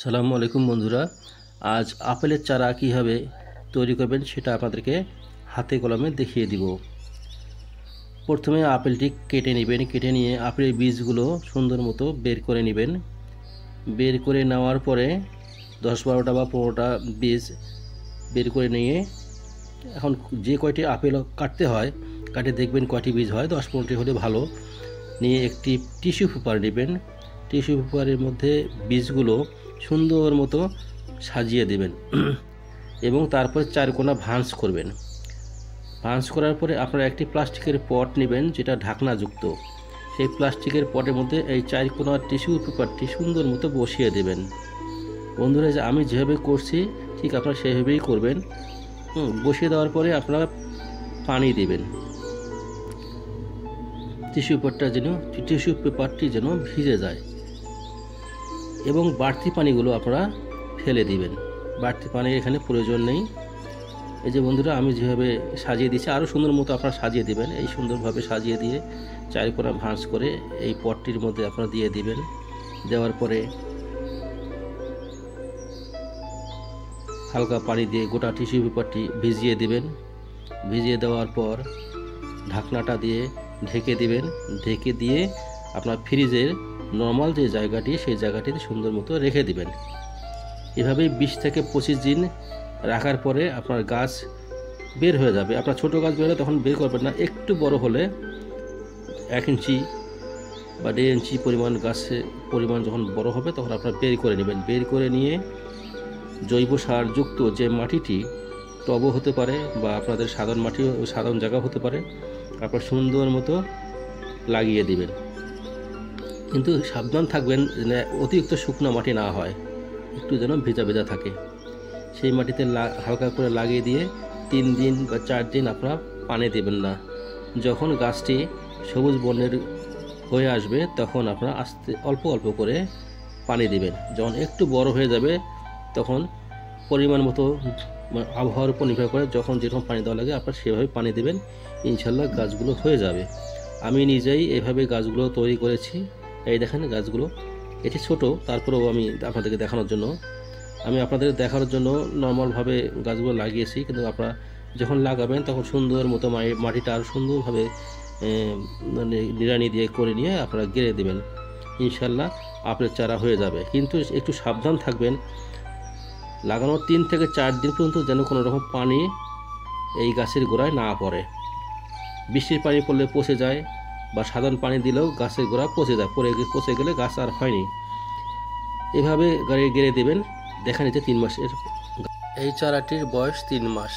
সালামু আলাইকুম বন্ধুরা, আজ আপেলের চারা কীভাবে তৈরি করবেন সেটা আপনাদেরকে হাতে কলমে দেখিয়ে দিব। প্রথমে আপেলটি কেটে নেবেন। কেটে নিয়ে আপেলের বীজগুলো সুন্দর মতো বের করে নেবেন। বের করে নেওয়ার পরে 10-12টা বা 15টা বীজ বের করে নিয়ে এখন যে কয়টি আপেল কাটতে হয় কাটে দেখবেন কয়টি বীজ হয়, 10-15টি হলে ভালো। নিয়ে একটি টিস্যু পেপার নেবেন। টিস্যু পেপারের মধ্যে বীজগুলো সুন্দর মতো সাজিয়ে দেবেন এবং তারপর 4 কোণা ভাঁজ করবেন। ভাঁজ করার পরে আপনারা একটি প্লাস্টিকের পট নেবেন যেটা ঢাকনাযুক্ত। সেই প্লাস্টিকের পটের মধ্যে এই 4 কোণার টিস্যু পেপারটি সুন্দর মতো বসিয়ে দেবেন। বন্ধুরা, যে আমি যেভাবে করছি ঠিক আপনারা সেভাবেই করবেন। বসিয়ে দেওয়ার পরে আপনারা পানি দেবেন। টিস্যু পেপারটি যেন ভিজে যায় এবং বাড়তি পানিগুলো আপনারা ফেলে দিবেন। বাড়তি পানির এখানে প্রয়োজন নেই। এই যে বন্ধুরা, আমি যেভাবে সাজিয়ে দিয়েছি আরও সুন্দর মতো আপনারা সাজিয়ে দিবেন। এই সুন্দরভাবে সাজিয়ে দিয়ে 4 কোণা ভাঁজ করে এই পটটির মধ্যে আপনারা দিয়ে দিবেন। দেওয়ার পরে হালকা পানি দিয়ে গোটা টিস্যু পেপারটি ভিজিয়ে দিবেন। ভিজিয়ে দেওয়ার পর ঢাকনাটা দিয়ে ঢেকে দিবেন। ঢেকে দিয়ে আপনার ফ্রিজের নর্মাল যে জায়গাটি সেই জায়গাটিতে সুন্দর মতো রেখে দিবেন। এভাবেই 20 থেকে 25 দিন রাখার পরে আপনার গাছ বের হয়ে যাবে। আপনার ছোট গাছ বের হলে তখন বের করবেন না, একটু বড় হলে 1 ইঞ্চি বা 1.5 ইঞ্চি পরিমাণ যখন বড় হবে তখন আপনারা বের করে নেবেন। বের করে নিয়ে জৈব সার যুক্ত যে মাটিটি টবও হতে পারে বা আপনাদের সাধারণ জায়গা হতে পারে, আপনার সুন্দর মতো লাগিয়ে দিবেন। কিন্তু সাবধান থাকবেন যেন অতিরিক্ত শুকনো মাটি না হয়, একটু যেন ভেজা ভেজা থাকে। সেই মাটিতে হালকা করে লাগিয়ে দিয়ে 3 দিন বা 4 দিন আপনারা পানি দেবেন না। যখন গাছটি সবুজ বর্ণের হয়ে আসবে তখন আপনারা অল্প অল্প করে পানি দেবেন। যখন একটু বড় হয়ে যাবে তখন পরিমাণ মতো আবহাওয়ার উপর নির্ভর করে যখন যেরকম পানি দেওয়া লাগে আপনারা সেভাবে পানি দেবেন। ইনশাল্লাহ গাছগুলো হয়ে যাবে। আমি নিজেই এভাবে গাছগুলো তৈরি করেছি। এই দেখেন গাছগুলো, এটি ছোট, তারপরেও আমি আপনাদেরকে দেখানোর জন্য নর্মালভাবে গাছগুলো লাগিয়েছি। কিন্তু আপনারা যখন লাগাবেন তখন সুন্দর মতো মাটিটা আরও সুন্দরভাবে নিড়ানি দিয়ে করে নিয়ে আপনারা গেড়ে দেবেন। ইনশাল্লাহ আপনার চারা হয়ে যাবে। কিন্তু একটু সাবধান থাকবেন, লাগানোর 3 থেকে 4 দিন পর্যন্ত যেন কোনো রকম পানি এই গাছের গোড়ায় না পড়ে। বৃষ্টির পানি পড়লে পচে যায় বা সাধারণ পানি দিলেও গাছের গোড়া পচে যায়, পচে গেলে গাছ আর হয়নি। এভাবে গেড়ে দেবেন। দেখেন এই যে 3 মাসের এই চারাটির বয়স 3 মাস।